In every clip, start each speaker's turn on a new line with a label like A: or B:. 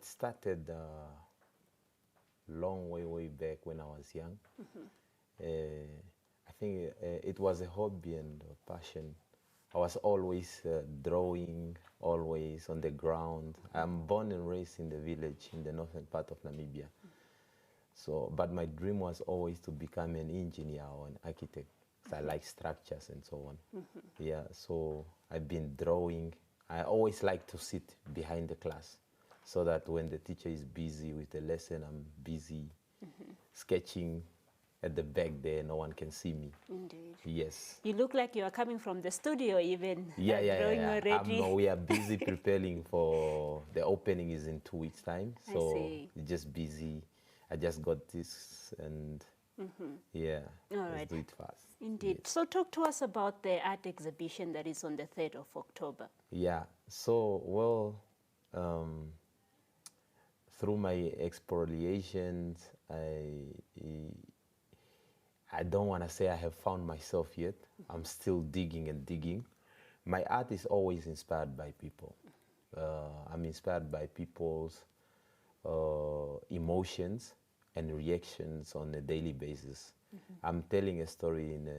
A: it started long way back when I was young. I think it was a hobby and a passion. I was always drawing, always on the ground. I'm born and raised in the village in the northern part of Namibia. So, but my dream was always to become an engineer or an architect. So I like structures and so on. Yeah, so I've been drawing. I always like to sit behind the class so that when the teacher is busy with the lesson, I'm busy sketching at the back there. No one can see me.
B: Indeed.
A: Yes.
B: You look like you are coming from the studio even. Drawing
A: Yeah.
B: already.
A: We are busy preparing for the opening is in 2 weeks' time. So
B: I see.
A: just busy. I just got this and yeah,
B: All
A: let's
B: right.
A: do it fast.
B: Indeed.
A: Yes.
B: So talk to us about the art exhibition that is on the 3rd of October.
A: Yeah, so, well, through my exfoliations, I don't want to say I have found myself yet. I'm still digging and digging. My art is always inspired by people. I'm inspired by people's emotions and reactions on a daily basis. I'm telling a story in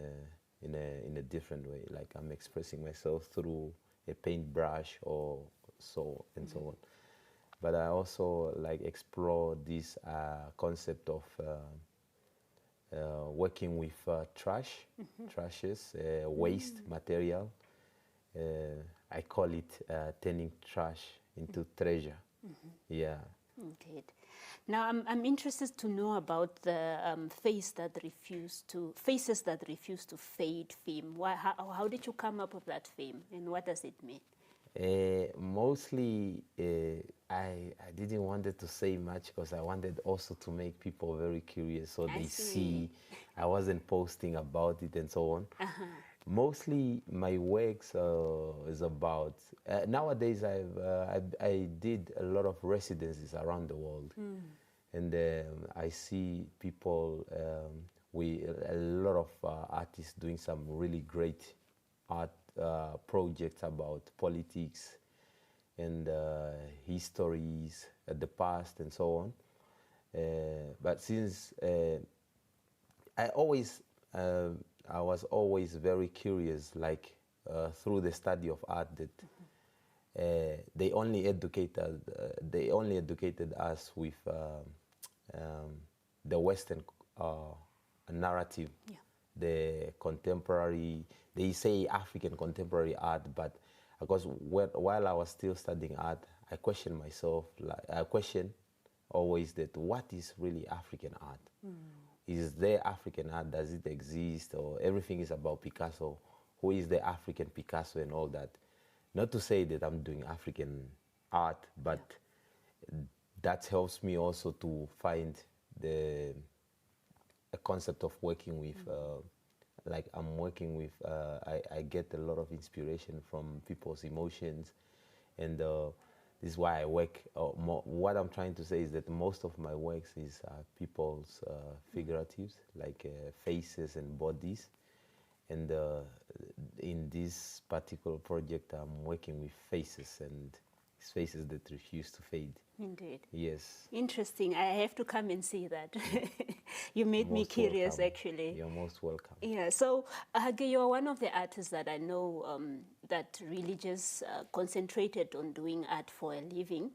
A: a different way, like I'm expressing myself through a paintbrush or so and so on. But I also like explore this concept of working with trashes, waste material. I call it turning trash into treasure. Yeah.
B: Indeed. Now, I'm interested to know about the faces that refuse to fade theme. How did you come up with that theme, and what does it mean?
A: Mostly, I didn't want to say much because I wanted also to make people very curious, so they see. I wasn't posting about it and so on. Mostly, my works is about. Nowadays, I did a lot of residencies around the world, and I see people. A lot of artists doing some really great art projects about politics and histories, the past, and so on. But since I was always very curious, like through the study of art, that they only educated us with the Western narrative.
B: Yeah.
A: The contemporary, they say African contemporary art, but because while I was still studying art, I questioned myself, I question always that what is really African art? Is there African art? Does it exist? Or everything is about Picasso? Who is the African Picasso and all that? Not to say that I'm doing African art, but that helps me also to find a concept of working with, like I'm working with, I get a lot of inspiration from people's emotions, and this is why I work. What I'm trying to say is that most of my works is people's figuratives, like faces and bodies, and in this particular project I'm working with faces, and faces that refuse to fade.
B: Indeed.
A: Yes.
B: Interesting. I have to come and see that. You made me
A: Most
B: curious,
A: welcome.
B: actually.
A: You're most welcome.
B: Yeah. So, Hage, you're one of the artists that I know that really just concentrated on doing art for a living.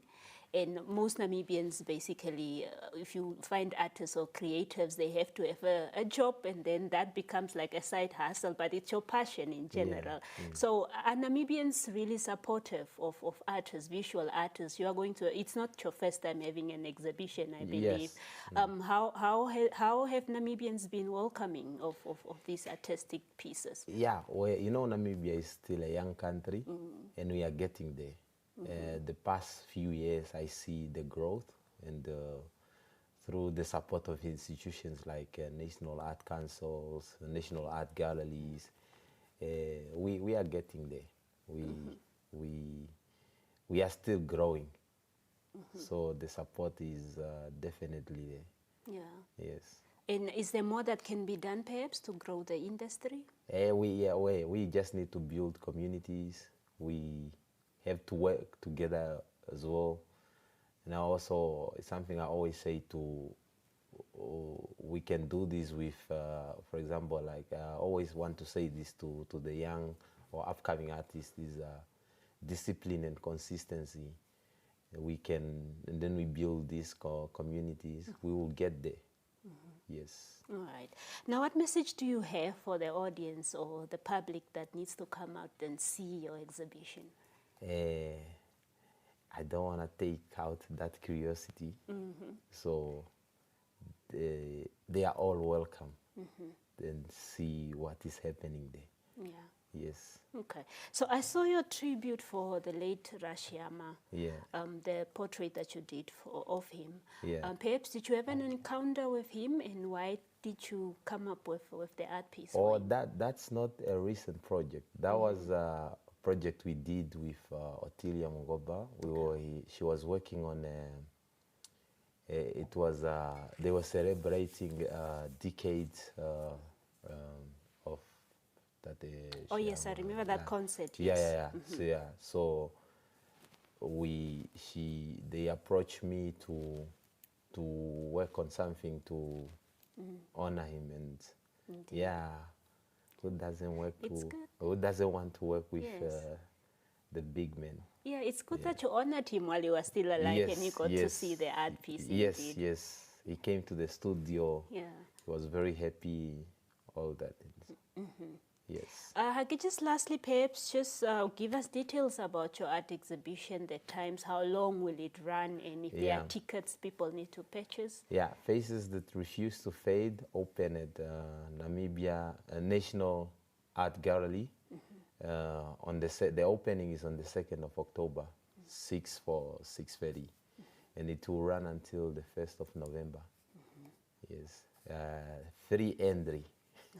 B: And most Namibians, basically, if you find artists or creatives, they have to have a job, and then that becomes like a side hustle, but it's your passion in general.
A: Yeah.
B: So are Namibians really supportive of artists, visual artists? You are going to, it's not your first time having an exhibition, I believe.
A: Yes.
B: How have Namibians been welcoming of these artistic pieces?
A: Yeah, well, you know, Namibia is still a young country, and we are getting there. The past few years, I see the growth, and through the support of institutions like national art councils, national art galleries, we are getting there. We are still growing. So the support is definitely there.
B: Yeah.
A: Yes.
B: And is there more that can be done, perhaps, to grow the industry?
A: We just need to build communities. We have to work together as well, And I also, it's something I always say to, we can do this with, for example, like I always want to say this to the young or upcoming artists, is discipline and consistency. We can, and then we build these communities, we will get there. Yes.
B: All right. Now, what message do you have for the audience or the public that needs to come out and see your exhibition?
A: I don't want to take out that curiosity. So they are all welcome. And see what is happening there.
B: Yeah.
A: Yes.
B: Okay. So I saw your tribute for the late Rashiama.
A: Yeah.
B: The portrait that you did of him.
A: Yeah.
B: Perhaps did you have an encounter with him, and why did you come up with the art piece?
A: Oh, that's not a recent project. That was a project we did with Otilia Mugoba. She was working on it was they were celebrating decades of that.
B: Oh yes, I remember that concert.
A: Yeah,
B: Yes.
A: yeah. So they approached me to work on something to honor him, and yeah, who doesn't work who doesn't want to work with the big men?
B: Yeah, it's good that you honored him while he was still alive, and you got to see the art piece.
A: Yes,
B: indeed.
A: yes. He came to the studio.
B: Yeah.
A: He was very happy. All that. Yes.
B: Hage, just lastly, perhaps just give us details about your art exhibition, the times, how long will it run, and if there are tickets people need to purchase. Yeah,
A: Faces That Refuse to Fade, open at Namibia National Art Gallery. On the opening is on the 2nd of October, 6:30, and it will run until the 1st of November. Yes, 3 entry.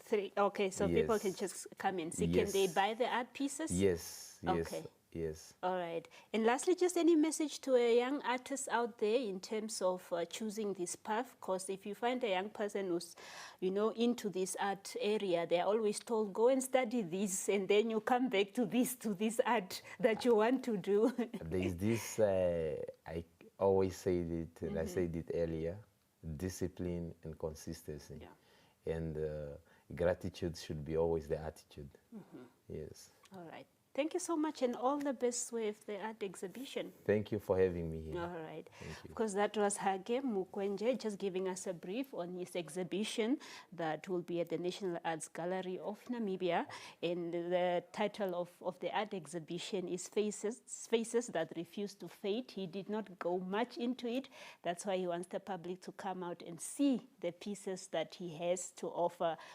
B: 3. Okay, so people can just come and see.
A: Yes.
B: Can they buy the art pieces?
A: Yes.
B: Okay.
A: Yes.
B: All right. And lastly, just any message to a young artist out there in terms of choosing this path? Because if you find a young person who's, into this art area, they're always told, go and study this, and then you come back to this art that you want to do.
A: There's this, I always say it, and I said it earlier, discipline and consistency.
B: Yeah.
A: And gratitude should be always the attitude. Yes.
B: All right. Thank you so much, and all the best with the art exhibition.
A: Thank you for having me here.
B: All right.
A: Thank you.
B: Of course, that was Hage Mukwendje just giving us a brief on his exhibition that will be at the National Arts Gallery of Namibia. And the title of the art exhibition is Faces That Refuse to Fade. He did not go much into it. That's why he wants the public to come out and see the pieces that he has to offer